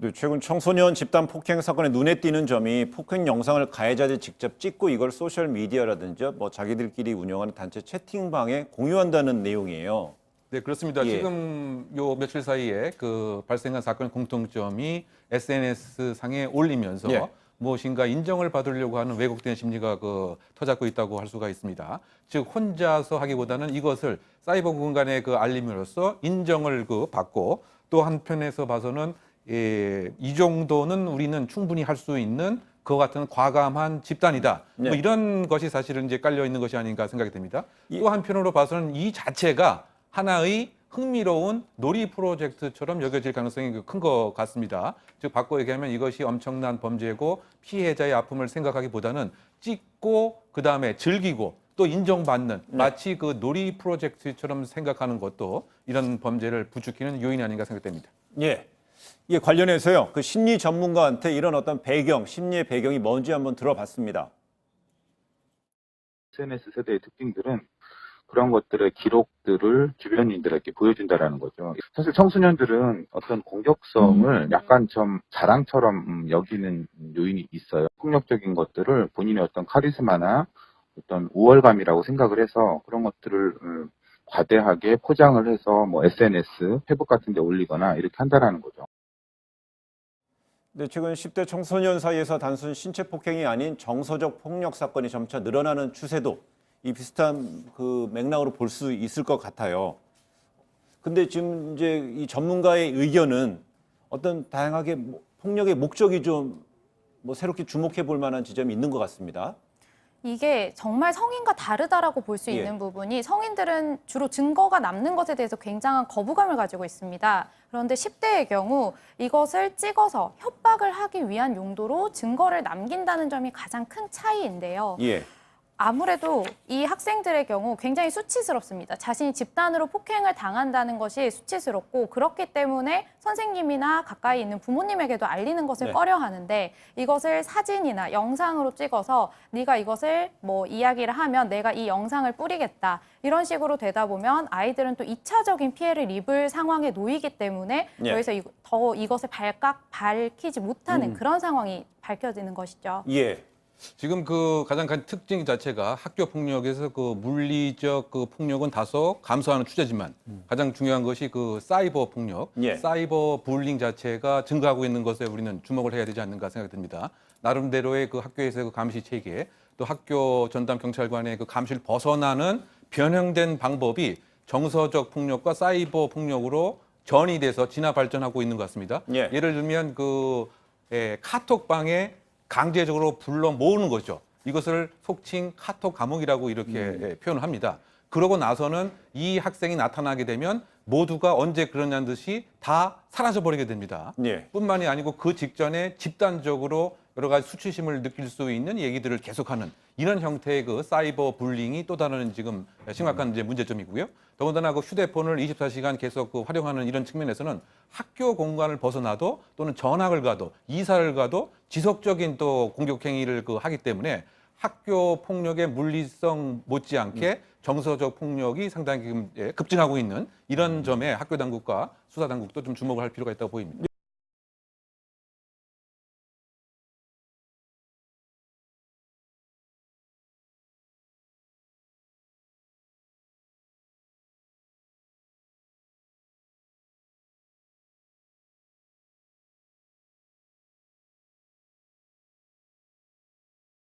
네, 최근 청소년 집단 폭행 사건에 눈에 띄는 점이 폭행 영상을 가해자들이 직접 찍고 이걸 소셜 미디어라든지 뭐 자기들끼리 운영하는 단체 채팅방에 공유한다는 내용이에요. 네, 그렇습니다. 예. 지금 요 며칠 사이에 그 발생한 사건의 공통점이 SNS 상에 올리면서 예. 무엇인가 인정을 받으려고 하는 왜곡된 심리가 터잡고 있다고 할 수가 있습니다. 즉 혼자서 하기보다는 이것을 사이버 공간의 알림으로써 인정을 받고 또 한편에서 봐서는 이 정도는 우리는 충분히 할 수 있는 그와 같은 과감한 집단이다. 네. 뭐 이런 것이 사실은 이제 깔려 있는 것이 아닌가 생각이 됩니다. 예. 또 한편으로 봐서는 이 자체가 하나의 흥미로운 놀이 프로젝트처럼 여겨질 가능성이 큰 것 같습니다. 즉 바꿔 얘기하면 이것이 엄청난 범죄고 피해자의 아픔을 생각하기보다는 찍고 그다음에 즐기고 또 인정받는 마치 그 놀이 프로젝트처럼 생각하는 것도 이런 범죄를 부추기는 요인이 아닌가 생각됩니다. 예. 이게 관련해서요. 그 심리 전문가한테 이런 어떤 배경, 심리의 배경이 뭔지 한번 들어봤습니다. SNS 세대의 특징들은 그런 것들의 기록들을 주변인들에게 보여준다라는 거죠. 사실 청소년들은 어떤 공격성을 약간 좀 자랑처럼 여기는 요인이 있어요. 폭력적인 것들을 본인의 어떤 카리스마나 어떤 우월감이라고 생각을 해서 그런 것들을 과대하게 포장을 해서 뭐 SNS, 페북 같은 데 올리거나 이렇게 한다라는 거죠. 네, 최근 10대 청소년 사이에서 단순 신체 폭행이 아닌 정서적 폭력 사건이 점차 늘어나는 추세도 이 비슷한 그 맥락으로 볼 수 있을 것 같아요. 근데 지금 이제 이 전문가의 의견은 어떤 다양하게 폭력의 목적이 좀 새롭게 주목해 볼 만한 지점이 있는 것 같습니다. 이게 정말 성인과 다르다라고 볼 수 있는 부분이 성인들은 주로 증거가 남는 것에 대해서 굉장한 거부감을 가지고 있습니다. 그런데 10대의 경우 이것을 찍어서 협박을 하기 위한 용도로 증거를 남긴다는 점이 가장 큰 차이인데요. 예. 아무래도 이 학생들의 경우 굉장히 수치스럽습니다. 자신이 집단으로 폭행을 당한다는 것이 수치스럽고 그렇기 때문에 선생님이나 가까이 있는 부모님에게도 알리는 것을 꺼려하는데 이것을 사진이나 영상으로 찍어서 네가 이것을 이야기를 하면 내가 이 영상을 뿌리겠다. 이런 식으로 되다 보면 아이들은 또 2차적인 피해를 입을 상황에 놓이기 때문에 더 이상 이것을 밝히지 못하는 그런 상황이 밝혀지는 것이죠. 예. 지금 가장 큰 특징 자체가 학교 폭력에서 물리적 폭력은 다소 감소하는 추세지만 가장 중요한 것이 사이버 폭력, 사이버 불링 자체가 증가하고 있는 것에 우리는 주목을 해야 되지 않는가 생각이 듭니다. 나름대로의 학교에서의 감시 체계, 또 학교 전담 경찰관의 감시를 벗어나는 변형된 방법이 정서적 폭력과 사이버 폭력으로 전이 돼서 진화 발전하고 있는 것 같습니다. 예를 들면 카톡방에 강제적으로 불러 모으는 거죠. 이것을 속칭 카톡 감옥이라고 이렇게 표현을 합니다. 그러고 나서는 이 학생이 나타나게 되면 모두가 언제 그러냐는 듯이 다 사라져버리게 됩니다. 뿐만이 아니고 그 직전에 집단적으로 여러 가지 수치심을 느낄 수 있는 얘기들을 계속하는 이런 형태의 사이버 불링이 또 다른 지금 심각한 이제 문제점이고요. 더군다나 휴대폰을 24시간 계속 활용하는 이런 측면에서는 학교 공간을 벗어나도 또는 전학을 가도 이사를 가도 지속적인 또 공격 행위를 하기 때문에 학교 폭력의 물리성 못지않게 정서적 폭력이 상당히 급증하고 있는 이런 점에 학교 당국과 수사 당국도 좀 주목을 할 필요가 있다고 보입니다.